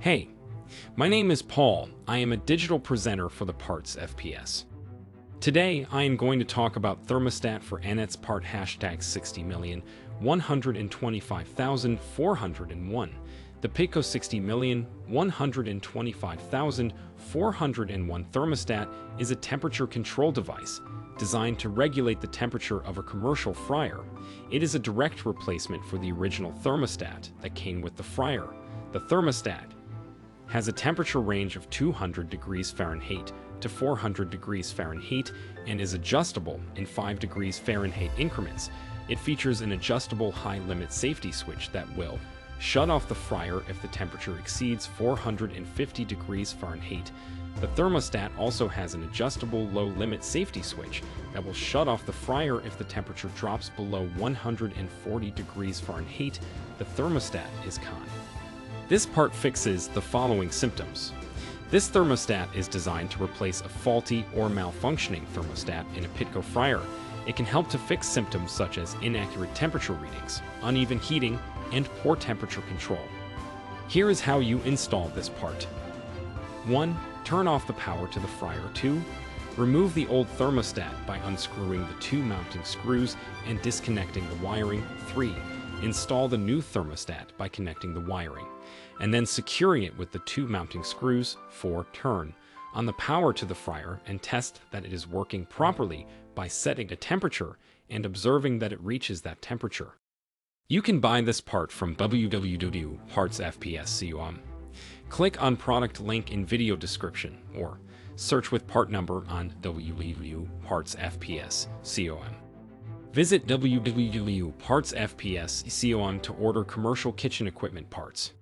Hey, my name is Paul. I am a digital presenter for the PartsFPS. Today, I am going to talk about thermostat for Anets part #60,125,401. The Pitco 60,125,401 thermostat is a temperature control device designed to regulate the temperature of a commercial fryer. It is a direct replacement for the original thermostat that came with the fryer. The thermostat has a temperature range of 200 degrees Fahrenheit to 400 degrees Fahrenheit and is adjustable in 5 degrees Fahrenheit increments. It features an adjustable high-limit safety switch that will shut off the fryer if the temperature exceeds 450 degrees Fahrenheit. The thermostat also has an adjustable low-limit safety switch that will shut off the fryer if the temperature drops below 140 degrees Fahrenheit. The thermostat is con. This part fixes the following symptoms. This thermostat is designed to replace a faulty or malfunctioning thermostat in a Pitco fryer. It can help to fix symptoms such as inaccurate temperature readings, uneven heating, and poor temperature control. Here is how you install this part. 1. Turn off the power to the fryer. 2. Remove the old thermostat by unscrewing the 2 mounting screws and disconnecting the wiring. 3. Install the new thermostat by connecting the wiring and then securing it with the 2 mounting screws. 4. Turn on the power to the fryer and test that it is working properly by setting a temperature and observing that it reaches that temperature. You can buy this part from www.PartsFPS.com. Click on product link in video description or search with part number on www.PartsFPS.com. Visit www.PartsFPS.com to order commercial kitchen equipment parts.